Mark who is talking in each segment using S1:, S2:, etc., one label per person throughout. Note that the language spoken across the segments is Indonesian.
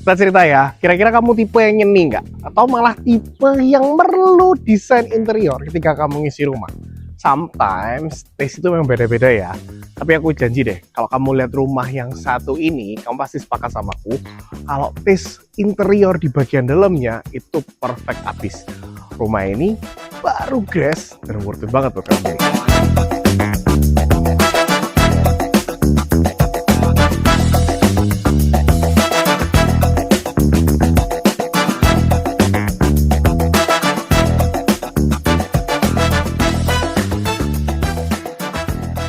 S1: Kita cerita ya, kira-kira kamu tipe yang nyeni nggak? Atau malah tipe yang perlu desain interior ketika kamu ngisi rumah? Sometimes taste itu memang beda-beda ya. Tapi aku janji deh, kalau kamu lihat rumah yang satu ini, kamu pasti sepakat sama aku. Kalau taste interior di bagian dalamnya itu perfect abis. Rumah ini baru grass dan worth it banget buat kamu.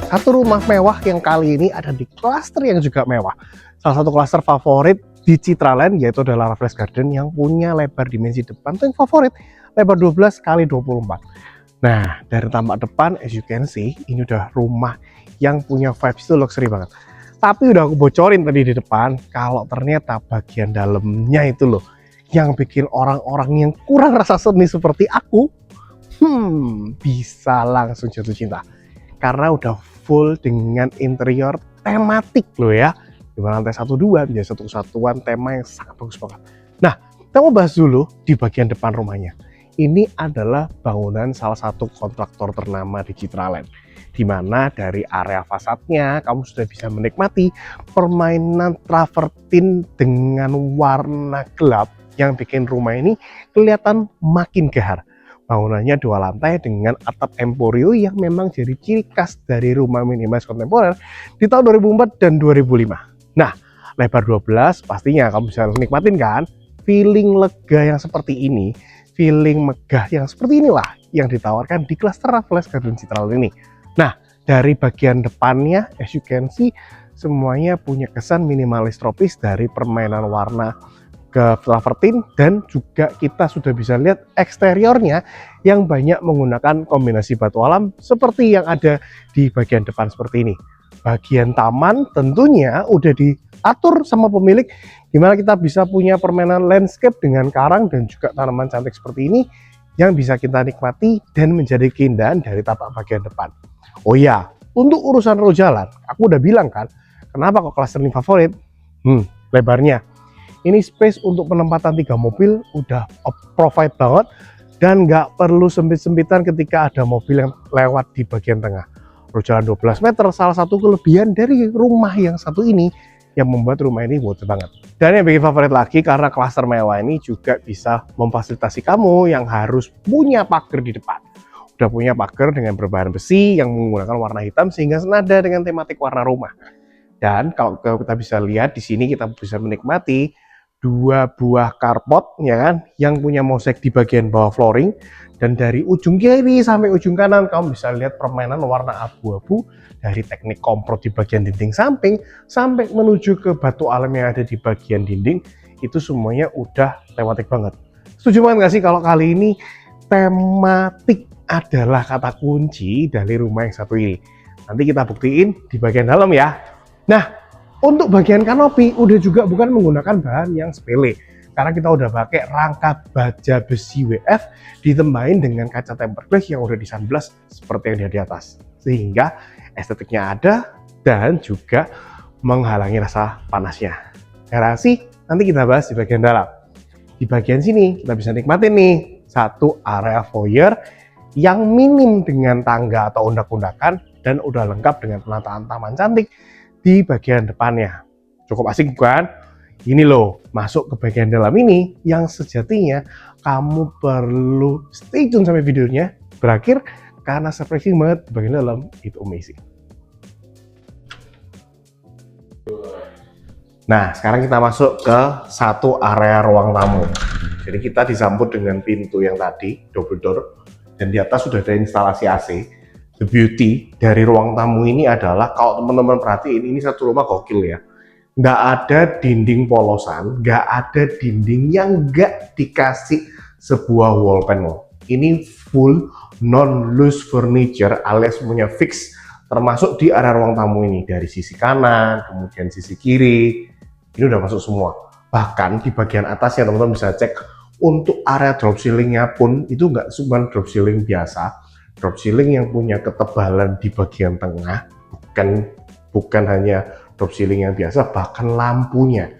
S1: Satu rumah mewah yang kali ini ada di klaster yang juga mewah. Salah satu klaster favorit di Citraland yaitu adalah Raffles Garden yang punya lebar dimensi depan tuh yang favorit, lebar 12 x 24. Nah, dari tampak depan as you can see, ini udah rumah yang punya vibes itu luxury banget. Tapi udah aku bocorin tadi di depan, kalau ternyata bagian dalamnya itu loh yang bikin orang-orang yang kurang rasa seni seperti aku, bisa langsung jatuh cinta. Karena udah full dengan interior tematik loh ya. Di lantai 1-2 menjadi satu kesatuan tema yang sangat bagus banget. Nah, kita mau bahas dulu di bagian depan rumahnya. Ini adalah bangunan salah satu kontraktor ternama di Citraland. Di mana dari area fasadnya kamu sudah bisa menikmati permainan travertin dengan warna gelap yang bikin rumah ini kelihatan makin gahar. Bangunannya 2 lantai dengan atap emporio yang memang jadi ciri khas dari rumah minimalis kontemporer di tahun 2004 dan 2005. Nah, lebar 12 pastinya kamu bisa nikmatin kan? Feeling lega yang seperti ini, feeling megah yang seperti inilah yang ditawarkan di klaster Raffles Garden Citraland ini. Nah, dari bagian depannya, as you can see, semuanya punya kesan minimalis tropis dari permainan warna ke travertin, dan juga kita sudah bisa lihat eksteriornya yang banyak menggunakan kombinasi batu alam seperti yang ada di bagian depan seperti ini. Bagian taman tentunya udah diatur sama pemilik gimana kita bisa punya permainan landscape dengan karang dan juga tanaman cantik seperti ini yang bisa kita nikmati dan menjadi keindahan dari tapak bagian depan. Oh iya, untuk urusan road jalan, aku udah bilang kan, kenapa kok klaster ini favorit? Lebarnya. Ini space untuk penempatan 3 mobil udah provide banget dan nggak perlu sempit-sempitan ketika ada mobil yang lewat di bagian tengah. Road jalan 12 meter, salah satu kelebihan dari rumah yang satu ini yang membuat rumah ini worth it banget. Dan yang bikin favorit lagi karena klaster mewah ini juga bisa memfasilitasi kamu yang harus punya pagar di depan. Udah punya pagar dengan berbahan besi yang menggunakan warna hitam sehingga senada dengan tematik warna rumah. Dan kalau kita bisa lihat di sini kita bisa menikmati 2 buah carport ya kan yang punya mosaik di bagian bawah flooring, dan dari ujung kiri sampai ujung kanan kamu bisa lihat permainan warna abu-abu dari teknik komprot di bagian dinding samping sampai menuju ke batu alam yang ada di bagian dinding. Itu semuanya udah tematik banget. Setuju banget gak sih kalau kali ini tematik adalah kata kunci dari rumah yang satu ini? Nanti kita buktiin di bagian dalam ya. Nah, untuk bagian kanopi udah juga bukan menggunakan bahan yang sepele, karena kita udah pakai rangka baja besi WF ditambahin dengan kaca tempered glass yang udah di sunblast seperti yang di atas, sehingga estetiknya ada dan juga menghalangi rasa panasnya. Garasi nanti kita bahas di bagian dalam. Di bagian sini kita bisa nikmatin nih satu area foyer yang minim dengan tangga atau undak-undakan dan udah lengkap dengan penataan taman cantik di bagian depannya. Cukup asik bukan? Ini loh, masuk ke bagian dalam ini yang sejatinya kamu perlu stay tune sampai videonya berakhir karena surprising banget di bagian dalam, itu amazing. Nah, sekarang kita masuk ke satu area ruang tamu. Jadi kita disambut dengan pintu yang tadi, double door, dan di atas sudah ada instalasi AC. The beauty dari ruang tamu ini adalah kalau teman-teman perhatiin ini satu rumah gokil ya. Nggak ada dinding polosan, nggak ada dinding yang nggak dikasih sebuah wall panel. Ini full non-loose furniture alias punya fix, termasuk di area ruang tamu ini. Dari sisi kanan, kemudian sisi kiri, ini udah masuk semua. Bahkan di bagian atasnya teman-teman bisa cek untuk area drop ceilingnya pun itu nggak cuma drop ceiling biasa. Drop ceiling yang punya ketebalan di bagian tengah, bukan hanya drop ceiling yang biasa, bahkan lampunya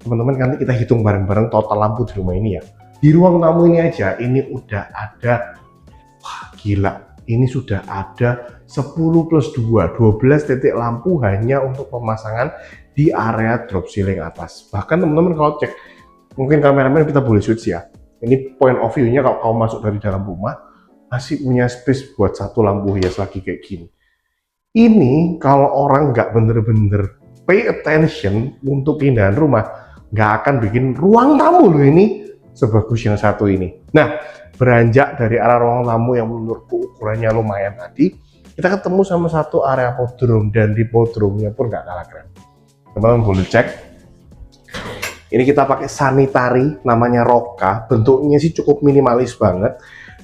S1: teman-teman nanti kita hitung bareng-bareng total lampu di rumah ini ya. Di ruang tamu ini aja, ini udah ada, wah gila, ini sudah ada 10 plus 2, 12 titik lampu hanya untuk pemasangan di area drop ceiling atas. Bahkan teman-teman kalau cek, mungkin kameramen kita boleh switch ya. Ini point of view-nya kalau kamu masuk dari dalam rumah, masih punya space buat satu lampu hias lagi kayak gini. Ini kalau orang nggak bener-bener pay attention untuk pindahan rumah, nggak akan bikin ruang tamu loh ini sebagus yang satu ini. Nah, beranjak dari arah ruang tamu yang menurutku ukurannya lumayan tadi, kita ketemu sama satu area podroom, dan di podroomnya pun nggak kalah keren. Teman-teman boleh cek. Ini kita pakai sanitary, namanya Roka. Bentuknya sih cukup minimalis banget.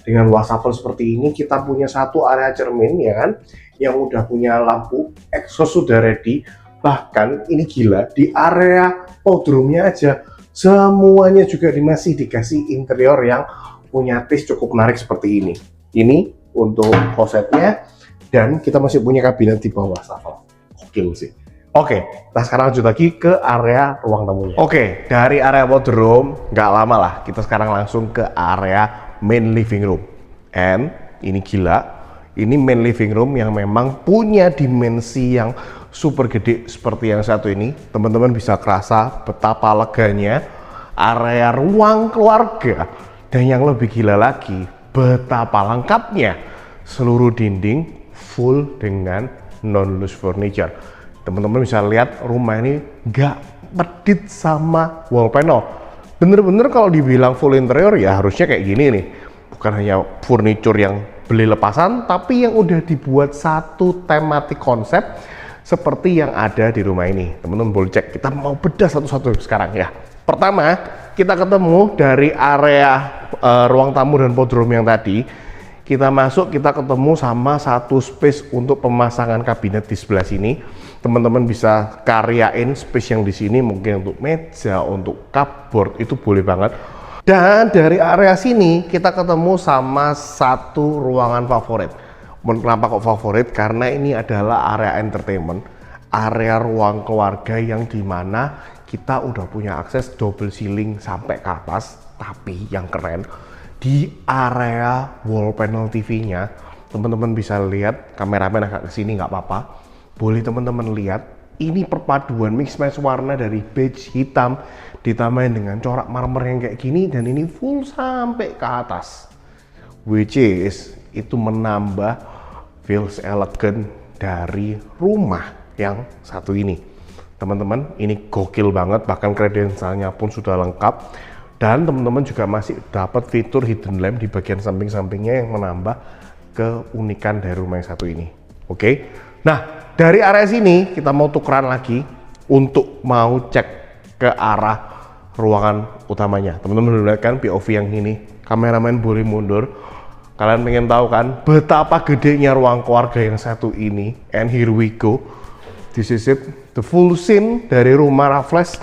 S1: Dengan wastafel seperti ini, kita punya satu area cermin ya kan, yang udah punya lampu, exhaust sudah ready. Bahkan ini gila, di area podroomnya aja semuanya juga masih dikasih interior yang punya taste cukup menarik seperti ini. Ini untuk klosetnya, dan kita masih punya kabinet di bawah wastafel. Gokil sih. Oke, kita sekarang lanjut lagi ke area ruang tamunya. Oke, dari area wardrobe nggak lama lah, kita sekarang langsung ke area main living room. And ini gila, ini main living room yang memang punya dimensi yang super gede seperti yang satu ini. Teman-teman bisa kerasa betapa leganya area ruang keluarga, dan yang lebih gila lagi, betapa lengkapnya seluruh dinding full dengan non-loose furniture. Teman-teman bisa lihat rumah ini nggak medit sama wall panel. Bener-bener kalau dibilang full interior ya harusnya kayak gini nih. Bukan hanya furniture yang beli lepasan, tapi yang udah dibuat satu tematik konsep seperti yang ada di rumah ini. Teman-teman boleh cek, kita mau bedah satu-satu sekarang ya. Pertama, kita ketemu dari area ruang tamu dan podroom yang tadi. Kita masuk, kita ketemu sama satu space untuk pemasangan kabinet di sebelah sini. Teman-teman bisa karyain space yang di sini, mungkin untuk meja, untuk cupboard, itu boleh banget. Dan dari area sini kita ketemu sama satu ruangan favorit. Kenapa kok favorit? Karena ini adalah area entertainment, area ruang keluarga yang dimana kita udah punya akses double ceiling sampai ke atas. Tapi yang keren, di area wall panel TV-nya, teman-teman bisa lihat, kameramen agak kesini nggak apa-apa, boleh teman-teman lihat, ini perpaduan mix match warna dari beige hitam ditambahin dengan corak marmer yang kayak gini, dan ini full sampai ke atas, which is itu menambah feels elegan dari rumah yang satu ini. Teman-teman, ini gokil banget, bahkan kredensialnya pun sudah lengkap. Dan teman-teman juga masih dapat fitur hidden lamp di bagian samping-sampingnya yang menambah keunikan dari rumah yang satu ini. Oke, nah dari area sini kita mau tukeran lagi untuk mau cek ke arah ruangan utamanya. Teman-teman udah lihat kan POV yang ini, kameramen boleh mundur. Kalian pengen tahu kan betapa gedenya ruang keluarga yang satu ini? And here we go. This is it, the full scene dari rumah Raffles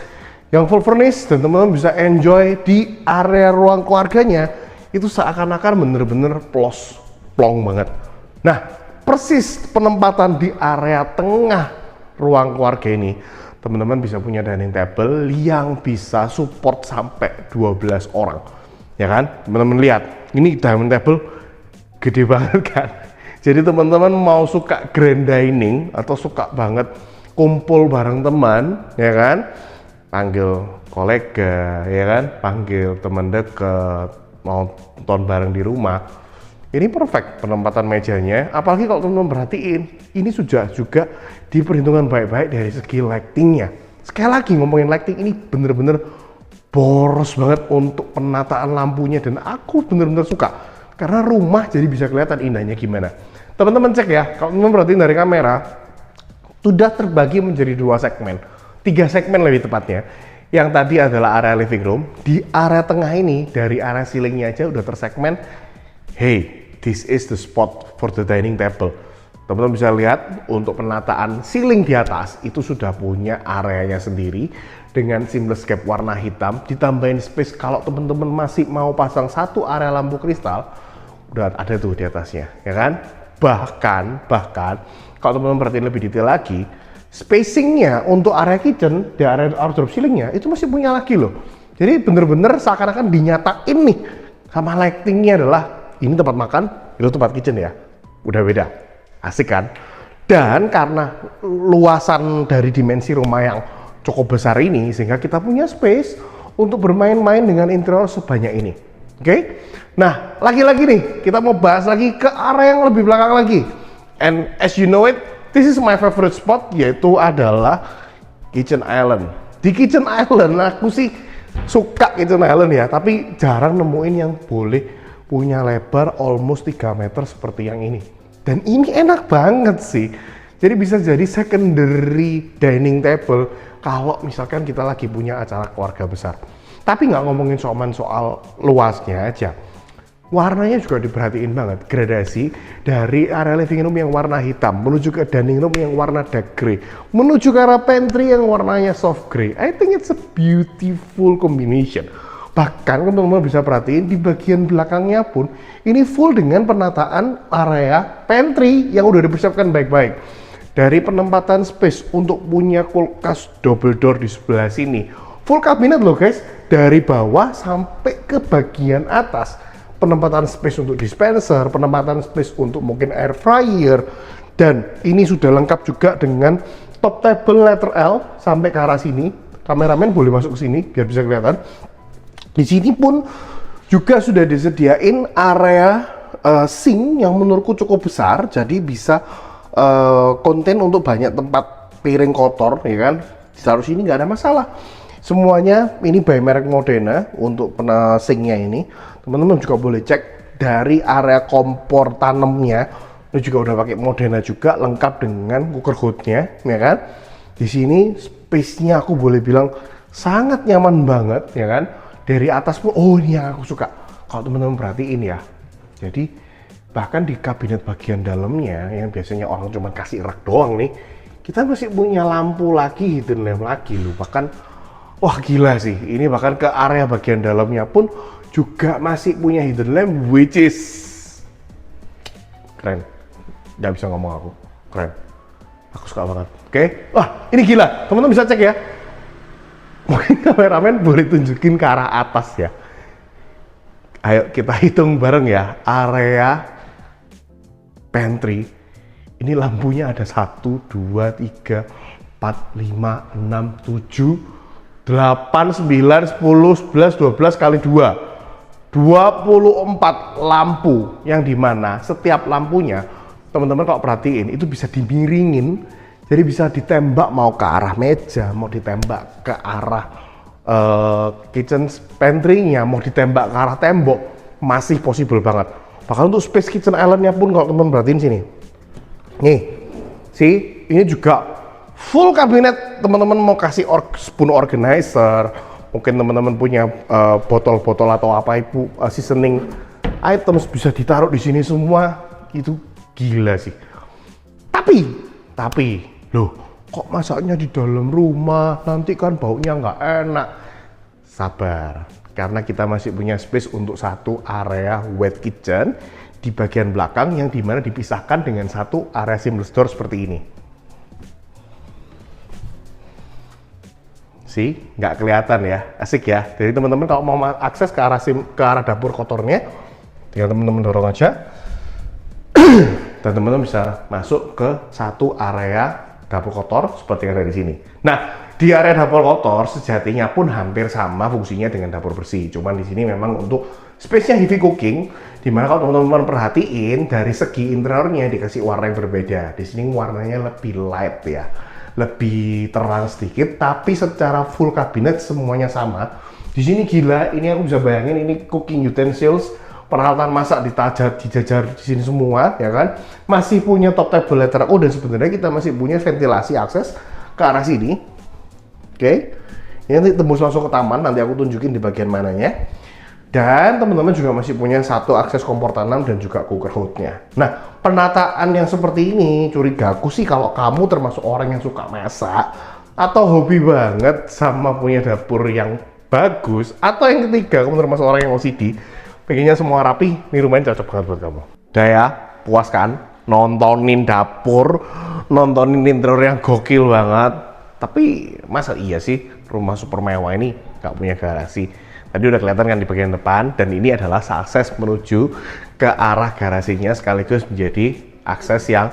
S1: yang full furnished, dan teman-teman bisa enjoy di area ruang keluarganya. Itu seakan-akan bener-bener plong banget. Nah, persis penempatan di area tengah ruang keluarga ini, teman-teman bisa punya dining table yang bisa support sampai 12 orang. Ya kan? Teman-teman lihat, ini dining table gede banget kan? Jadi teman-teman mau suka grand dining atau suka banget kumpul bareng teman, ya kan? Panggil kolega, ya kan, panggil teman dekat, mau nonton bareng di rumah, ini perfect penempatan mejanya. Apalagi kalau teman-teman perhatiin, ini sudah juga diperhitungkan baik-baik dari segi lightingnya. Sekali lagi ngomongin lighting, ini bener-bener boros banget untuk penataan lampunya, dan aku bener-bener suka karena rumah jadi bisa kelihatan indahnya gimana. Teman-teman cek ya, kalau teman-teman perhatiin dari kamera, sudah terbagi menjadi 2 segmen. 3 segmen lebih tepatnya. Yang tadi adalah area living room. Di area tengah ini, dari area ceilingnya aja udah tersegmen. Hey, this is the spot for the dining table. Teman-teman bisa lihat untuk penataan ceiling di atas itu sudah punya areanya sendiri dengan seamless gap warna hitam. Ditambahin space kalau teman-teman masih mau pasang satu area lampu kristal, udah ada tuh di atasnya, ya kan? Bahkan kalau teman-teman perhatiin lebih detail lagi, spacingnya untuk area kitchen di area wardrobe ceilingnya itu masih punya lagi loh. Jadi bener-bener seakan-akan dinyatain nih sama lightingnya adalah ini tempat makan, itu tempat kitchen ya. Udah beda, asik kan? Dan karena luasan dari dimensi rumah yang cukup besar ini, sehingga kita punya space untuk bermain-main dengan interior sebanyak ini. Oke? Nah, lagi-lagi nih, kita mau bahas lagi ke area yang lebih belakang lagi. And as you know it, this is my favorite spot, yaitu adalah kitchen island. Di kitchen island, aku sih suka kitchen island ya, tapi jarang nemuin yang boleh punya lebar almost 3 meter seperti yang ini. Dan ini enak banget sih. Jadi bisa jadi secondary dining table kalau misalkan kita lagi punya acara keluarga besar. Tapi nggak ngomongin soal luasnya aja. Warnanya juga diperhatiin banget, gradasi dari area living room yang warna hitam menuju ke dining room yang warna dark grey, menuju ke arah pantry yang warnanya soft grey. I think it's a beautiful combination. Bahkan teman-teman bisa perhatiin di bagian belakangnya pun ini full dengan penataan area pantry yang udah dipersiapkan baik-baik. Dari penempatan space untuk punya kulkas double door di sebelah sini, full kabinet loh guys, dari bawah sampai ke bagian atas. Penempatan space untuk dispenser, penempatan space untuk mungkin air fryer, dan ini sudah lengkap juga dengan top table letter L sampai ke arah sini. Kameramen boleh masuk ke sini biar bisa kelihatan. Di sini pun juga sudah disediain area sink yang menurutku cukup besar, jadi bisa konten untuk banyak tempat piring kotor, ya kan? Ditaruh sini nggak ada masalah. Semuanya ini by merek Modena untuk sinknya ini. Teman-teman juga boleh cek dari area kompor tanamnya. Ini juga udah pakai Modena juga, lengkap dengan cooker hoodnya, ya kan? Di sini space-nya aku boleh bilang sangat nyaman banget, ya kan? Dari atas pun, oh ini yang aku suka. Kalau teman-teman perhatiin ya. Jadi bahkan di kabinet bagian dalamnya yang biasanya orang cuma kasih rak doang nih, kita masih punya lampu lagi, hidden lamp lagi loh. Bahkan wah gila sih, ini bahkan ke area bagian dalamnya pun juga masih punya hidden lamp, which is keren. Nggak bisa ngomong aku, keren. Aku suka banget. Oke, wah ini gila, teman-teman bisa cek ya. Mungkin kameramen boleh tunjukin ke arah atas ya. Ayo kita hitung bareng ya, area pantry. Ini lampunya ada 1, 2, 3, 4, 5, 6, 7, 8, 9, 10, 11, 12 kali 2. 24 lampu yang dimana setiap lampunya teman-teman kalau perhatiin itu bisa dimiringin, jadi bisa ditembak mau ke arah meja, mau ditembak ke arah kitchen pantry-nya, mau ditembak ke arah tembok, masih possible banget. Bahkan untuk space kitchen island-nya pun kalau teman-teman perhatiin sini nih, see, ini juga full kabinet. Teman-teman mau kasih spoon organizer, mungkin teman-teman punya botol-botol atau apa ibu seasoning items bisa ditaruh di sini semua. Itu gila sih. Tapi loh, kok masaknya di dalam rumah, nanti kan baunya nggak enak. Sabar, karena kita masih punya space untuk satu area wet kitchen di bagian belakang yang dimana dipisahkan dengan satu area seamless door seperti ini. Sih, nggak kelihatan ya, asik ya. Jadi teman-teman kalau mau akses ke arah dapur kotornya, tinggal teman-teman dorong aja, dan teman-teman bisa masuk ke satu area dapur kotor seperti yang ada di sini. Nah, di area dapur kotor sejatinya pun hampir sama fungsinya dengan dapur bersih. Cuman di sini memang untuk space-nya heavy cooking, dimana kalau teman-teman perhatiin dari segi interiornya dikasih warna yang berbeda. Di sini warnanya lebih light ya, lebih terang sedikit, tapi secara full kabinet semuanya sama. Di sini gila, ini aku bisa bayangin ini cooking utensils, peralatan masak dijajar di sini semua, ya kan? Masih punya top table letter O, dan sebenarnya kita masih punya ventilasi akses ke arah sini. Oke, ini nanti tembus langsung ke taman, nanti aku tunjukin di bagian mananya. Dan teman-teman juga masih punya satu akses kompor tanam dan juga cooker hoodnya. Nah, penataan yang seperti ini, curigaku sih kalau kamu termasuk orang yang suka masak atau hobi banget sama punya dapur yang bagus, atau yang ketiga kamu termasuk orang yang OCD, pengennya semua rapi, ini rumahnya cocok banget buat kamu. Udah ya, puas kan? nontonin dapur, nontonin interior yang gokil banget. Tapi masa iya sih rumah super mewah ini nggak punya garasi? Tadi udah kelihatan kan di bagian depan, dan ini adalah akses menuju ke arah garasinya sekaligus menjadi akses yang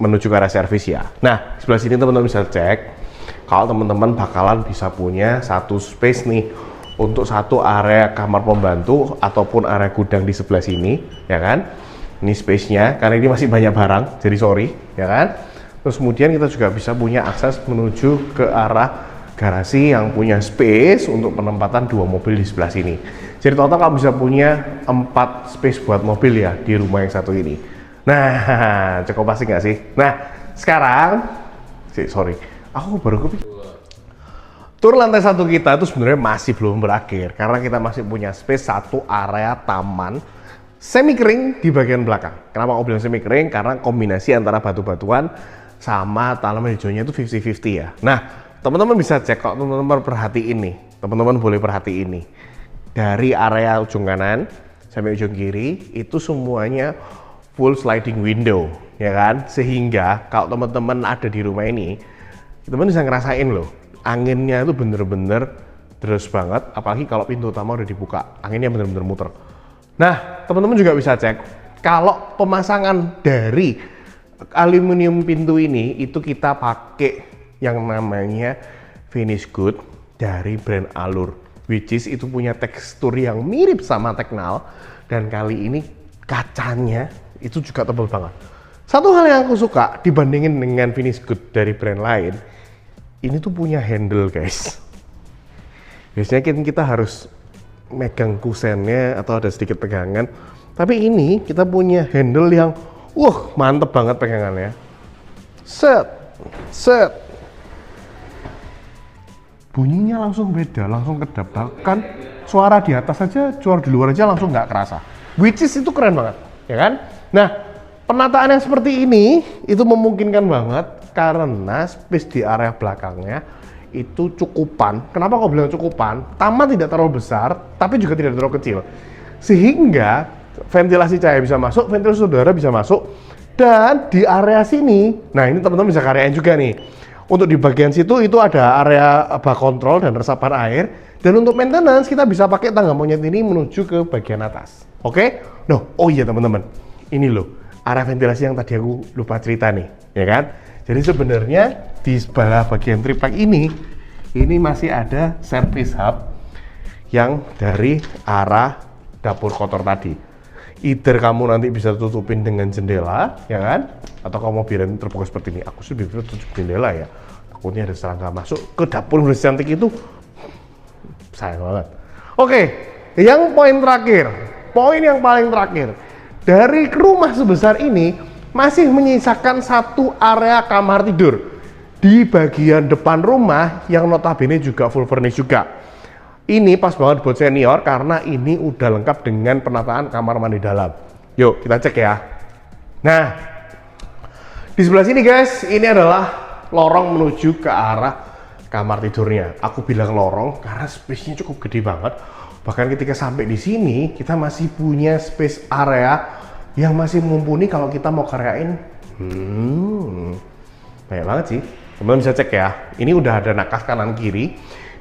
S1: menuju ke arah servis ya. Nah, sebelah sini teman-teman bisa cek kalau teman-teman bakalan bisa punya satu space nih untuk satu area kamar pembantu ataupun area gudang di sebelah sini, ya kan? Ini space-nya, karena ini masih banyak barang, jadi sorry, ya kan? Terus kemudian kita juga bisa punya akses menuju ke arah garasi yang punya space untuk penempatan 2 mobil di sebelah sini. Jadi total kamu bisa punya 4 space buat mobil ya di rumah yang satu ini. Nah, cukup pasti nggak sih? Nah, sekarang, sorry, aku baru kepikir. Tur lantai 1 kita itu sebenarnya masih belum berakhir karena kita masih punya space satu area taman semi kering di bagian belakang. Kenapa aku bilang semi kering? Karena kombinasi antara batu-batuan sama tanaman hijaunya itu 50-50 ya. Nah, teman-teman bisa cek kalau teman-teman perhatiin nih. Teman-teman boleh perhatiin nih. Dari area ujung kanan sampai ujung kiri itu semuanya full sliding window, ya kan? Sehingga kalau teman-teman ada di rumah ini, teman-teman bisa ngerasain loh, anginnya itu bener-bener deres banget, apalagi kalau pintu utama udah dibuka, anginnya bener-bener muter. Nah, teman-teman juga bisa cek kalau pemasangan dari aluminium pintu ini itu kita pakai yang namanya finish good dari brand Allur, which is itu punya tekstur yang mirip sama Teknal, dan kali ini kacanya itu juga tebal banget. Satu hal yang aku suka dibandingin dengan finish good dari brand lain, ini tuh punya handle guys. Biasanya kita harus megang kusennya atau ada sedikit pegangan, tapi ini kita punya handle yang mantep banget pegangannya. Set bunyinya langsung beda, langsung kedap, bahkan suara di atas aja, suara di luar aja langsung nggak kerasa, which is itu keren banget, ya kan? Nah, penataan yang seperti ini itu memungkinkan banget karena space di area belakangnya itu cukupan. Kenapa kok bilang cukupan? Taman tidak terlalu besar, tapi juga tidak terlalu kecil, sehingga ventilasi cahaya bisa masuk, ventilasi udara bisa masuk, dan di area sini, nah ini teman-teman bisa karyain juga nih. Untuk di bagian situ itu ada area bak kontrol dan resapan air, dan untuk maintenance kita bisa pakai tangga monyet ini menuju ke bagian atas. Oke? No, oh iya teman-teman, ini loh area ventilasi yang tadi aku lupa cerita nih, ya kan? Jadi sebenarnya di sebelah bagian triplek ini masih ada service hub yang dari arah dapur kotor tadi. Either kamu nanti bisa tutupin dengan jendela, ya kan? Atau kamu biarin terbuka seperti ini. Aku sih biar tutup jendela ya. Takutnya ada serangga masuk ke dapur yang cantik itu. Sayang banget. Oke, yang poin terakhir. Poin yang paling terakhir. Dari rumah sebesar ini masih menyisakan satu area kamar tidur di bagian depan rumah yang notabene juga full furnish juga. Ini pas banget buat senior karena ini udah lengkap dengan penataan kamar mandi dalam. Yuk kita cek ya. Nah, di sebelah sini guys, ini adalah lorong menuju ke arah kamar tidurnya. Aku bilang lorong karena space-nya cukup gede banget. Bahkan ketika sampai di sini, kita masih punya space area yang masih mumpuni kalau kita mau karyain. Banyak banget sih. Teman-teman bisa cek ya. Ini udah ada nakas kanan kiri.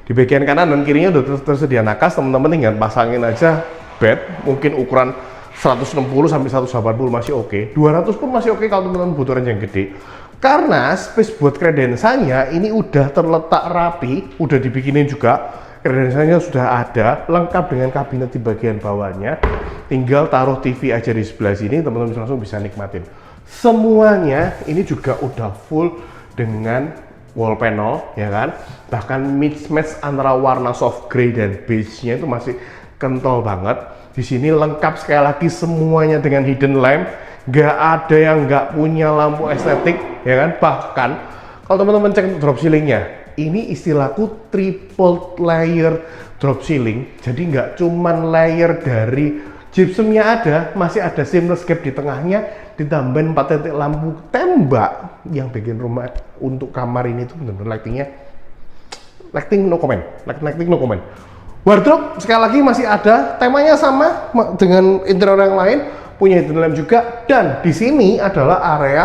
S1: Di bagian kanan dan kirinya udah tersedia nakas, teman-teman tinggal pasangin aja bed, mungkin ukuran 160 sampai 180 masih oke. 200 pun masih oke kalau teman-teman butuh range yang gede. Karena space buat kredensanya ini udah terletak rapi, udah dibikinin juga. Kredensanya sudah ada, lengkap dengan kabinet di bagian bawahnya. Tinggal taruh TV aja di sebelah sini, teman-teman langsung bisa nikmatin. Semuanya ini juga udah full dengan wall panel, ya kan? Bahkan mismatch antara warna soft grey dan beige-nya itu masih kental banget. Di sini lengkap sekali lagi semuanya dengan hidden lamp. Nggak ada yang nggak punya lampu estetik, ya kan? Bahkan kalau teman-teman cek drop ceiling-nya, ini istilahku triple layer drop ceiling. Jadi nggak cuman layer dari gypsumnya ada, masih ada seamless gap di tengahnya, ditambahin 4 titik lampu tembak yang bikin rumah untuk kamar ini tuh bener-bener lighting no comment. Wardrobe sekali lagi masih ada, temanya sama dengan interior yang lain. punya hidden lamp juga, dan di sini adalah area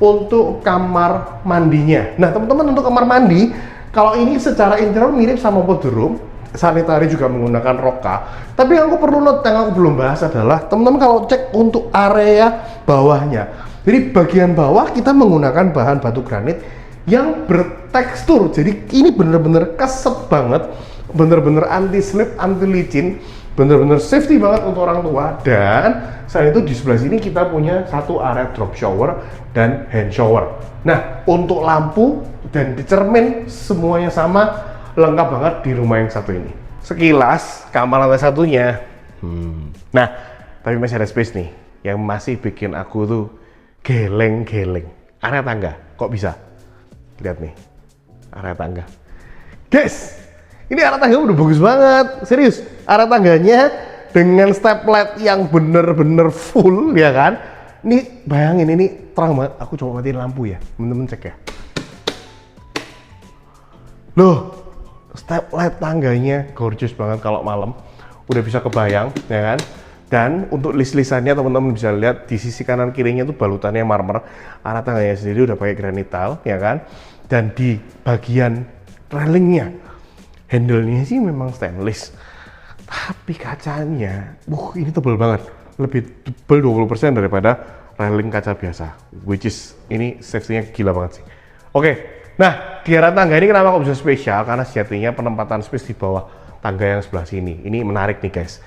S1: untuk kamar mandinya. Nah teman-teman, untuk kamar mandi, kalau ini secara interior mirip sama powder room, sanitary juga menggunakan roka. Tapi yang aku perlu note, yang aku belum bahas adalah teman-teman kalau cek untuk area bawahnya. Jadi bagian bawah kita menggunakan bahan batu granit yang bertekstur. Jadi ini bener-bener keset banget, bener-bener anti slip, anti licin, bener-bener safety banget untuk orang tua. Dan selain itu di sebelah sini kita punya satu area drop shower dan hand shower. Nah untuk lampu dan di cermin semuanya sama, lengkap banget di rumah yang satu ini. Sekilas kamar lantai satunya, nah tapi masih ada space nih yang masih bikin aku tuh geleng-geleng. Area tangga, kok bisa? Lihat nih, area tangga. Guys, ini area tangga udah bagus banget, serius. Area tangganya dengan step light yang bener-bener full, ya kan? Ini bayangin, ini terang banget. Aku coba matiin lampu ya, temen-temen cek ya. Loh, step light tangganya gorgeous banget kalau malam. Udah bisa kebayang, ya kan? Dan untuk list-listannya teman-teman bisa lihat di sisi kanan kirinya tuh balutannya marmer. Area tangganya sendiri udah pakai granit tile, ya kan? Dan di bagian railingnya, handle-nya sih memang stainless. Tapi kacanya, ini tebel banget. Lebih tebel 20% daripada railing kaca biasa. Which is, ini safety-nya gila banget sih. Oke, nah di area tangga ini kenapa kok bisa spesial? Karena sejatinya penempatan space di bawah tangga yang sebelah sini. Ini menarik nih guys.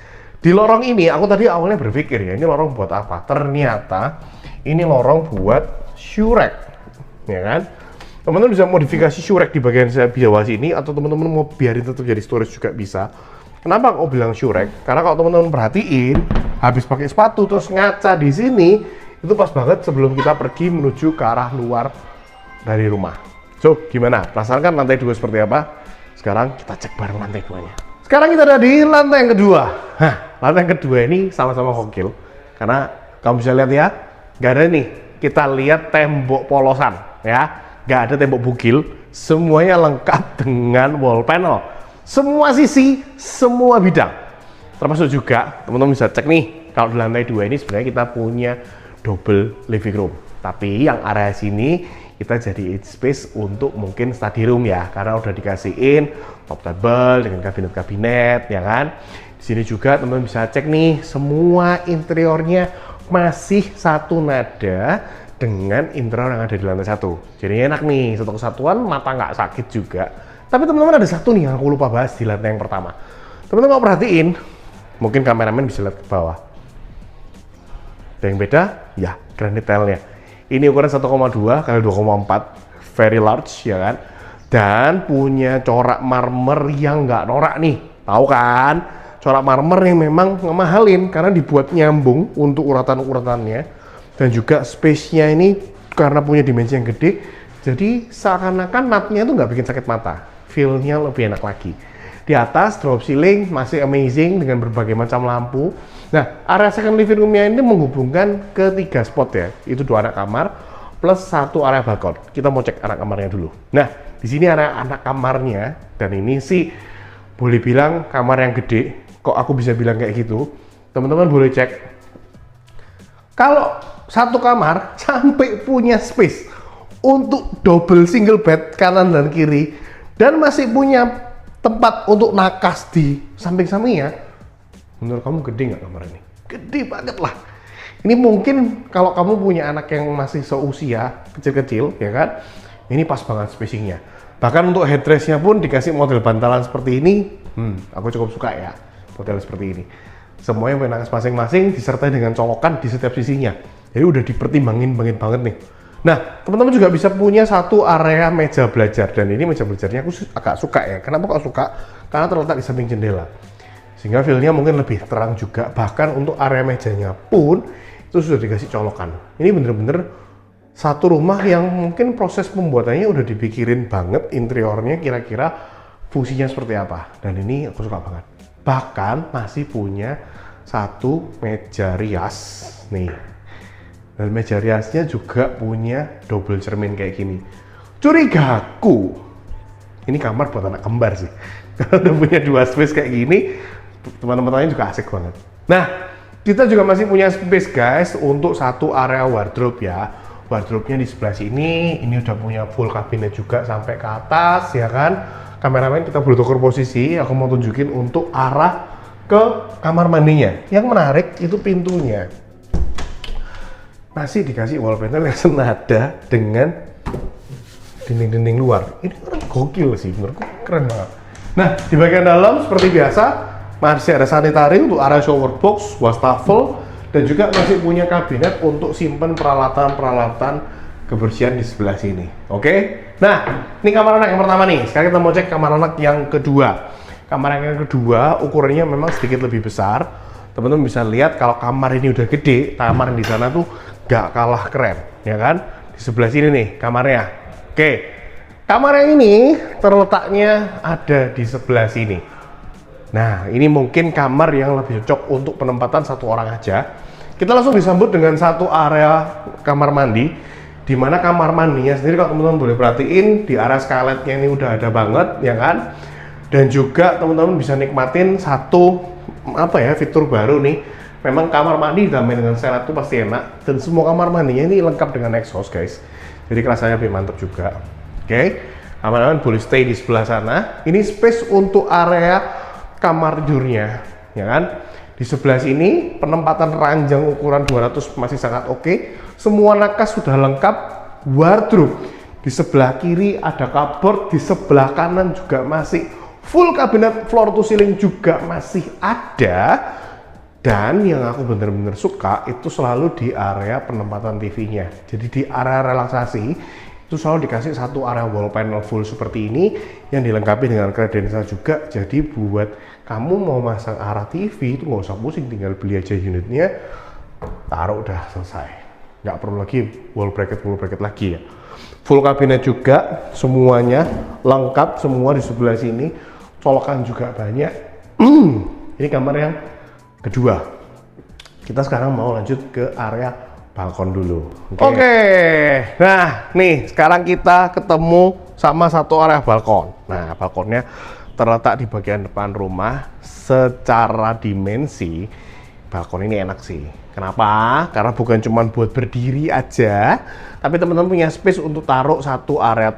S1: Di lorong ini, aku tadi awalnya berpikir ya, ini lorong buat apa? Ternyata ini lorong buat shoe rack, ya kan? Teman-teman bisa modifikasi shoe rack di bagian bawah sini, atau teman-teman mau biarin tetap jadi storage juga bisa. Kenapa aku bilang shoe rack? Karena kalau teman-teman perhatiin, habis pakai sepatu terus ngaca di sini, itu pas banget sebelum kita pergi menuju ke arah luar dari rumah. So, gimana? Penasaran kan lantai 2 seperti apa? Sekarang kita cek bareng lantai 2-nya. Sekarang kita ada di lantai yang kedua. Lantai yang kedua ini sama-sama gokil. Karena kamu bisa lihat ya, nggak ada nih. Kita lihat tembok polosan, ya. Nggak ada tembok bugil. Semuanya lengkap dengan wall panel. Semua sisi, semua bidang. Termasuk juga, teman-teman bisa cek nih. Kalau di lantai 2 ini sebenarnya kita punya double living room. Tapi yang area sini kita jadi space untuk mungkin study room ya, karena udah dikasihin top table dengan kabinet-kabinet, ya kan. Di sini juga teman-teman bisa cek nih, semua interiornya masih satu nada dengan interior yang ada di lantai 1. Jadi enak nih, satu kesatuan, mata nggak sakit juga. Tapi teman-teman ada satu nih yang aku lupa bahas di lantai yang pertama. Teman-teman mau perhatiin, mungkin kameramen bisa lihat ke bawah. Ada yang beda? Ya, granite tile-nya. Ini ukuran 1,2 kali 2,4, very large, ya kan? Dan punya corak marmer yang nggak norak nih, tahu kan? Corak marmer yang memang ngemahalin karena dibuat nyambung untuk uratan-uratannya, dan juga space-nya ini karena punya dimensi yang gede, jadi seakan-akan natnya itu nggak bikin sakit mata, feel-nya lebih enak lagi. Di atas drop ceiling masih amazing dengan berbagai macam lampu. Nah, area second living room-nya ini menghubungkan ke 3 spot ya. Itu 2 anak kamar plus 1 area balkon. Kita mau cek anak kamarnya dulu. Nah, di sini area anak kamarnya, dan ini sih boleh bilang kamar yang gede. Kok aku bisa bilang kayak gitu? Teman-teman boleh cek. Kalau satu kamar sampai punya space untuk double single bed kanan dan kiri, dan masih punya tempat untuk nakas di samping-sampingnya, menurut kamu gede nggak kamar ini? Gede banget lah. Ini mungkin kalau kamu punya anak yang masih seusia, kecil-kecil, ya kan? Ini pas banget spacingnya. Bahkan untuk headrest-nya pun dikasih model bantalan seperti ini. Aku cukup suka ya, model seperti ini. Semuanya punya nakas masing-masing, disertai dengan colokan di setiap sisinya. Jadi udah dipertimbangin banget nih. Nah, teman-teman juga bisa punya satu area meja belajar, dan ini meja belajarnya aku agak suka ya. Kenapa kok suka? Karena terletak di samping jendela, sehingga feel-nya mungkin lebih terang juga. Bahkan untuk area mejanya pun itu sudah dikasih colokan. Ini bener-bener satu rumah yang mungkin proses pembuatannya udah dipikirin banget, interiornya kira-kira fungsinya seperti apa. Dan ini aku suka banget. Bahkan masih punya satu meja rias nih. Dan meja riasnya juga punya double cermin kayak gini. Curigaku, ini kamar buat anak kembar sih. Kalau udah punya 2 space kayak gini, teman-teman lain juga asik banget. Nah, Kita juga masih punya space guys untuk satu area wardrobe ya. Wardrobe-nya di sebelah sini, ini udah punya full kabinet juga sampai ke atas ya kan. Kameramen kita boleh tukar posisi, aku mau tunjukin untuk arah ke kamar mandinya. Yang menarik itu pintunya. Masih dikasih wall panel yang senada dengan dinding-dinding luar. Ini orang gokil sih, menurutku keren banget. Nah, di bagian dalam seperti biasa masih ada sanitary untuk area shower box, wastafel, dan juga masih punya kabinet untuk simpan peralatan-peralatan kebersihan di sebelah sini. Oke? Nah, ini kamar anak yang pertama nih. Sekarang kita mau cek kamar anak yang kedua. Kamar yang kedua ukurannya memang sedikit lebih besar. Teman-teman bisa lihat kalau kamar ini udah gede, kamar yang di sana tuh gak kalah keren, ya kan? Di sebelah sini nih kamarnya. Oke, kamar yang ini terletaknya ada di sebelah sini. Nah, ini mungkin kamar yang lebih cocok untuk penempatan satu orang aja. Kita langsung disambut dengan satu area kamar mandi, di mana kamar mandinya sendiri kalau teman-teman boleh perhatiin di area skylightnya ini udah ada banget, ya kan? Dan juga teman-teman bisa nikmatin satu fitur baru nih. Memang kamar mandi ditambah dengan skylight itu pasti enak, dan semua kamar mandinya ini lengkap dengan exhaust guys. Jadi rasanya lebih mantap juga. Oke, aman-aman boleh stay di sebelah sana. Ini space untuk area kamar tidurnya, ya kan? Di sebelah sini penempatan ranjang ukuran 200 masih sangat oke. Semua nakas sudah lengkap. Wardrobe di sebelah kiri ada cupboard, di sebelah kanan juga masih full kabinet, floor to ceiling juga masih ada. Dan yang aku bener-bener suka itu selalu di area penempatan TV-nya. Jadi di area relaksasi itu selalu dikasih satu area wall panel full seperti ini yang dilengkapi dengan kredensial juga. Jadi buat kamu mau masang arah TV itu nggak usah pusing, tinggal beli aja unitnya, taruh udah selesai. Nggak perlu lagi wall bracket lagi ya. Full kabinet juga, semuanya lengkap semua di sebelah sini. Colokan juga banyak. Ini kamar yang kedua. Kita sekarang mau lanjut ke area balkon dulu. Oke. Nah, nih sekarang kita ketemu sama satu area balkon. Nah, balkonnya terletak di bagian depan rumah. Secara dimensi, balkon ini enak sih. Kenapa? Karena bukan cuma buat berdiri aja, tapi teman-teman punya space untuk taruh satu area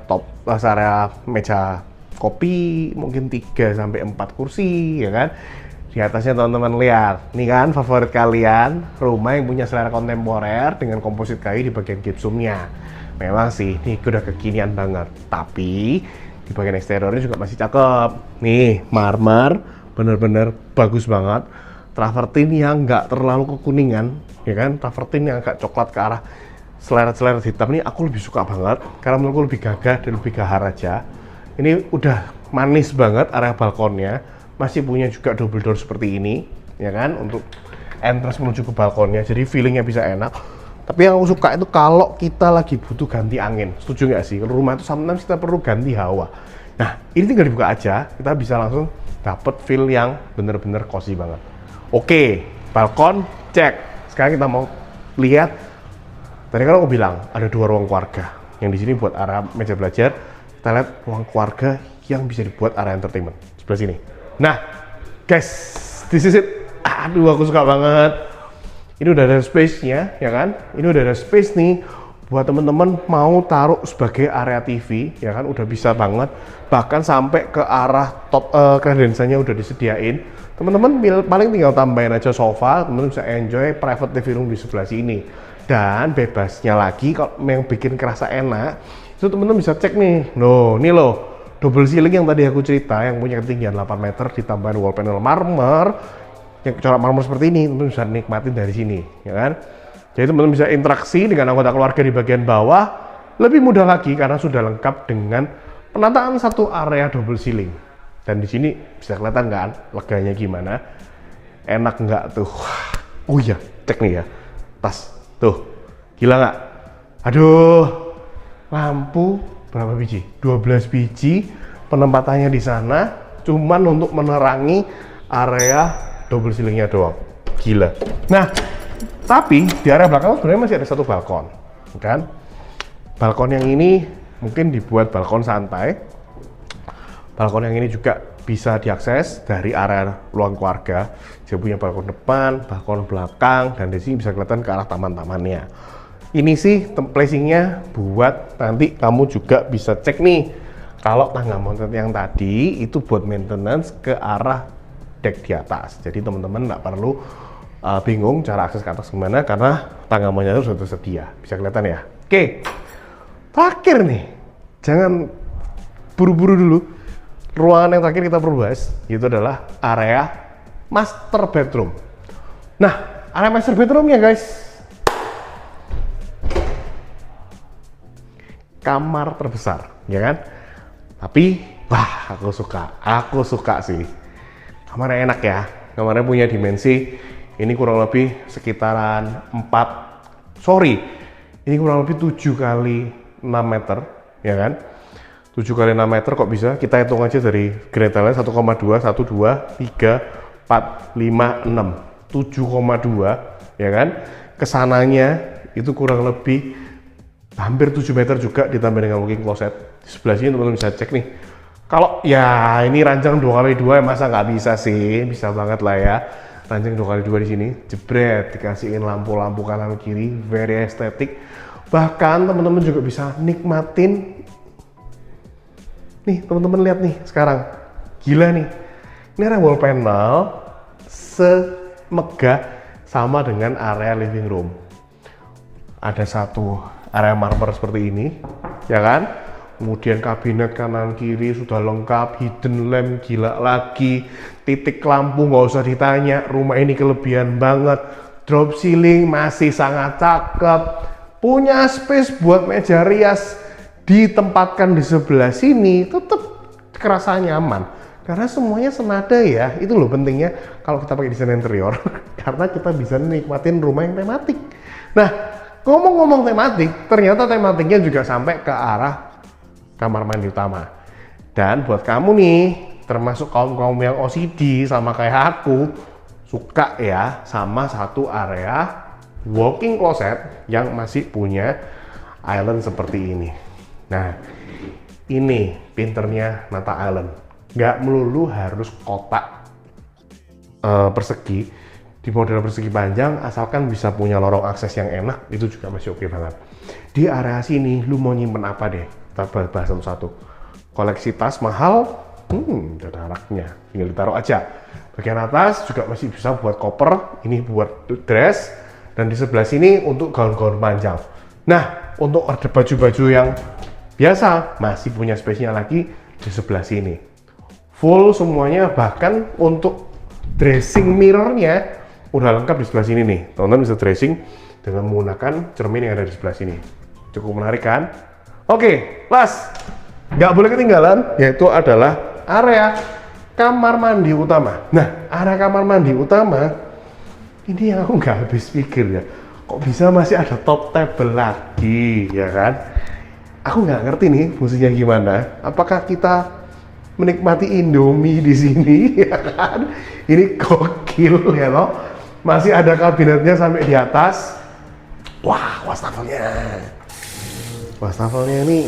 S1: area meja kopi, mungkin 3-4 kursi, ya kan? Di atasnya teman-teman lihat, nih kan favorit kalian, rumah yang punya selera kontemporer dengan komposit kayu di bagian gypsumnya. Memang sih, ini udah kekinian banget. Tapi di bagian eksteriornya juga masih cakep. Nih, marmer, bener-bener bagus banget. Travertin yang nggak terlalu kekuningan, ya kan? Travertin yang agak coklat ke arah seleret-seleret hitam ini aku lebih suka banget, karena menurutku lebih gagah dan lebih gahar aja. Ini udah manis banget area balkonnya. Masih punya juga double door seperti ini, ya kan, untuk entrance menuju ke balkonnya, jadi feelingnya bisa enak. Tapi yang aku suka itu kalau kita lagi butuh ganti angin, setuju nggak sih? Kalau rumah itu sometimes kita perlu ganti hawa. Nah, ini tinggal dibuka aja, kita bisa langsung dapet feel yang bener-bener cozy banget. Oke, balkon cek. Sekarang kita mau lihat. Tadi kan aku bilang ada 2 ruang keluarga, yang di sini buat area meja belajar. Kita lihat ruang keluarga yang bisa dibuat area entertainment sebelah sini. Nah, guys, this is it. Aduh, aku suka banget. Ini udah ada space-nya, ya kan? Ini udah ada space nih buat temen-temen mau taruh sebagai area TV, ya kan? Udah bisa banget. Bahkan sampai ke arah top kredensialnya udah disediain. Temen-temen paling tinggal tambahin aja sofa, temen-temen bisa enjoy private living room di sebelah sini. Dan bebasnya lagi, kalau yang bikin kerasa enak, itu temen-temen bisa cek nih. Loh, ini loh. Double ceiling yang tadi aku cerita, yang punya ketinggian 8 meter, ditambahin wall panel marmer, yang corak marmer seperti ini, teman-teman bisa nikmatin dari sini, ya kan? Jadi teman-teman bisa interaksi dengan anggota keluarga di bagian bawah, lebih mudah lagi karena sudah lengkap dengan penataan satu area double ceiling. Dan di sini bisa kelihatan kan, leganya gimana? Enak nggak tuh? Oh iya, cek nih ya, tas, tuh, gila nggak? Aduh, lampu berapa biji? 12 biji. Penempatannya di sana cuman untuk menerangi area double ceilingnya doang. Gila. Nah, tapi di area belakang sebenarnya masih ada satu balkon, kan? Balkon yang ini mungkin dibuat balkon santai. Balkon yang ini juga bisa diakses dari area ruang keluarga. Dia punya balkon depan, balkon belakang, dan di sini bisa kelihatan ke arah taman-tamannya. Ini sih placingnya buat nanti kamu juga bisa cek nih. Kalau tangga mounted yang tadi itu buat maintenance ke arah deck di atas. Jadi teman-teman nggak perlu bingung cara akses ke atas gimana karena tangga mounted itu sudah tersedia. Bisa kelihatan ya. Oke, terakhir nih, jangan buru-buru dulu. Ruangan yang terakhir kita perlu bahas itu adalah area master bedroom. Nah, area master bedroomnya guys, kamar terbesar, ya kan? Tapi, wah, aku suka sih. Kamarnya enak ya, kamarnya punya dimensi, ini kurang lebih sekitaran ini kurang lebih 7 kali 6 meter, ya kan? 7 kali 6 meter kok bisa? Kita hitung aja dari gretelnya 1,2, 1, 2, 3, 4, 5, 6, 7,2, ya kan? Kesananya itu kurang lebih hampir 7 meter juga ditambah dengan walk-in closet. Di sebelah sini teman-teman bisa cek nih. Kalau ya ini ranjang 2x2 masa nggak bisa sih? Bisa banget lah ya. Ranjang 2x2 di sini, jebret, dikasihin lampu-lampu kanan kiri, very estetik. Bahkan teman-teman juga bisa nikmatin. Nih teman-teman lihat nih sekarang, gila nih. Ini area wall panel semegah sama dengan area living room. Ada satu area marmer seperti ini, ya kan? Kemudian kabinet kanan kiri sudah lengkap, hidden lamp gila lagi, titik lampu nggak usah ditanya, rumah ini kelebihan banget. Drop ceiling masih sangat cakep, punya space buat meja rias ditempatkan di sebelah sini, tetap kerasa nyaman karena semuanya senada ya. Itu loh pentingnya kalau kita pakai desain interior karena kita bisa nikmatin rumah yang tematik. Nah, ngomong-ngomong tematik, ternyata tematiknya juga sampai ke arah kamar mandi utama. Dan buat kamu nih, termasuk kaum-kaum yang OCD sama kayak aku, suka ya sama satu area walk-in closet yang masih punya island seperti ini. Nah, ini pinternya Nata Island. Nggak melulu harus kotak persegi. Di model persegi panjang, asalkan bisa punya lorong akses yang enak, itu juga masih oke banget. Di area sini, lu mau nyimpen apa deh? Kita bahas satu-satu. Koleksi tas mahal, ada raknya, tinggal ditaruh aja. Bagian atas juga masih bisa buat koper, ini buat dress, dan di sebelah sini untuk gaun-gaun panjang. Nah, untuk ada baju-baju yang biasa, masih punya space-nya lagi di sebelah sini. Full semuanya, bahkan untuk dressing mirror-nya udah lengkap di sebelah sini nih. Teman-teman bisa dressing dengan menggunakan cermin yang ada di sebelah sini. Cukup menarik kan? Oke, last, nggak boleh ketinggalan, yaitu adalah area kamar mandi utama. Nah, area kamar mandi utama, ini yang aku nggak habis pikir ya. Kok bisa masih ada top table lagi, ya kan? Aku nggak ngerti nih fungsinya gimana. Apakah kita menikmati Indomie di sini, ya kan? Ini gokil ya loh. Masih ada kabinetnya sampai di atas. Wah, wastafelnya ini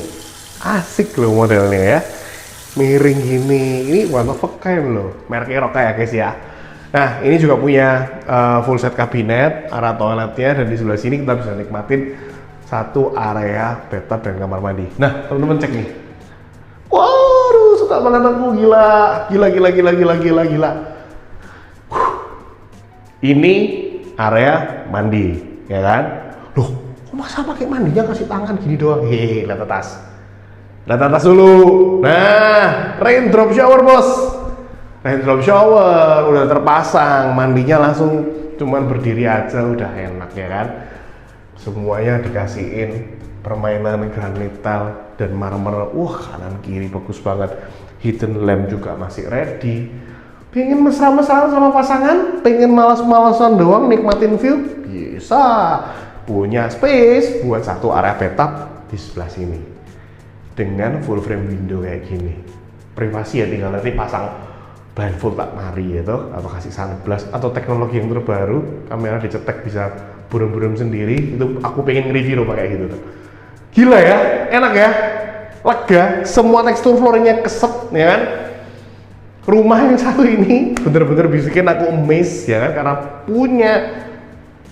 S1: asik loh modelnya ya. Miring gini. Ini one of a kind loh. Mereknya Roka ya guys ya. Nah, ini juga punya full set kabinet, area toiletnya, dan di sebelah sini kita bisa nikmatin satu area bathtub dan kamar mandi. Nah, teman-teman cek nih. Waduh, suka banget aku, gila. Ini area mandi, ya kan? Loh, kok masa pakai mandinya kasih tangan gini doang? Hehe, lihat atas. Lihat atas dulu. Nah, raindrop shower bos. Raindrop shower udah terpasang, mandinya langsung cuman berdiri aja udah enak ya kan. Semuanya dikasihin permainan granital dan marmer. Kanan kiri bagus banget. Hidden lamp juga masih ready. Pengen mesra-mesraan sama pasangan, pengen malas-malasan doang nikmatin view, bisa. Punya space buat satu area bathtub di sebelah sini dengan full frame window kayak gini. Privasi ya, tinggal nanti pasang blindfold tak mari ya toh, atau kasih sunglass atau teknologi yang terbaru, kamera dicetek bisa buram-buram sendiri. Itu aku pengen nge-review loh pakai gitu tuh. Gila ya, enak ya, lega, semua tekstur flooringnya keset ya kan. Rumah yang satu ini bener-bener bikin aku amazed ya kan, karena punya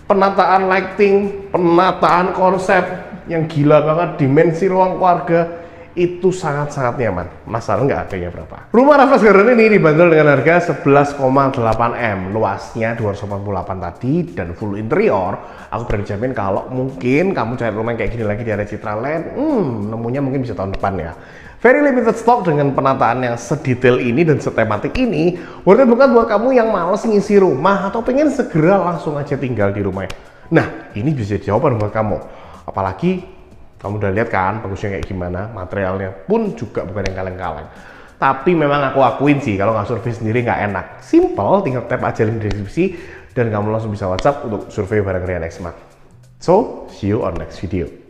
S1: penataan lighting, penataan konsep yang gila banget, dimensi ruang keluarga itu sangat-sangat nyaman. Masalah nggak harganya berapa. Rumah Raffles Garden ini dibanderol dengan harga 11,8 M, luasnya 288 tadi dan full interior. Aku berani jamin kalau mungkin kamu cari rumah yang kayak gini lagi di area Citraland, nemunya mungkin bisa tahun depan ya. Very limited stock dengan penataan yang sedetail ini dan setematik ini. Worth it bukan buat kamu yang males ngisi rumah atau pengen segera langsung aja tinggal di rumah. Nah, ini bisa jawaban buat kamu. Apalagi kamu udah lihat kan bagusnya kayak gimana, materialnya pun juga bukan yang kaleng-kaleng. Tapi memang aku akuin sih kalau nggak survei sendiri nggak enak. Simple, tinggal tap aja link di deskripsi dan kamu langsung bisa WhatsApp untuk survei barang Rian X Mart. So, see you on next video.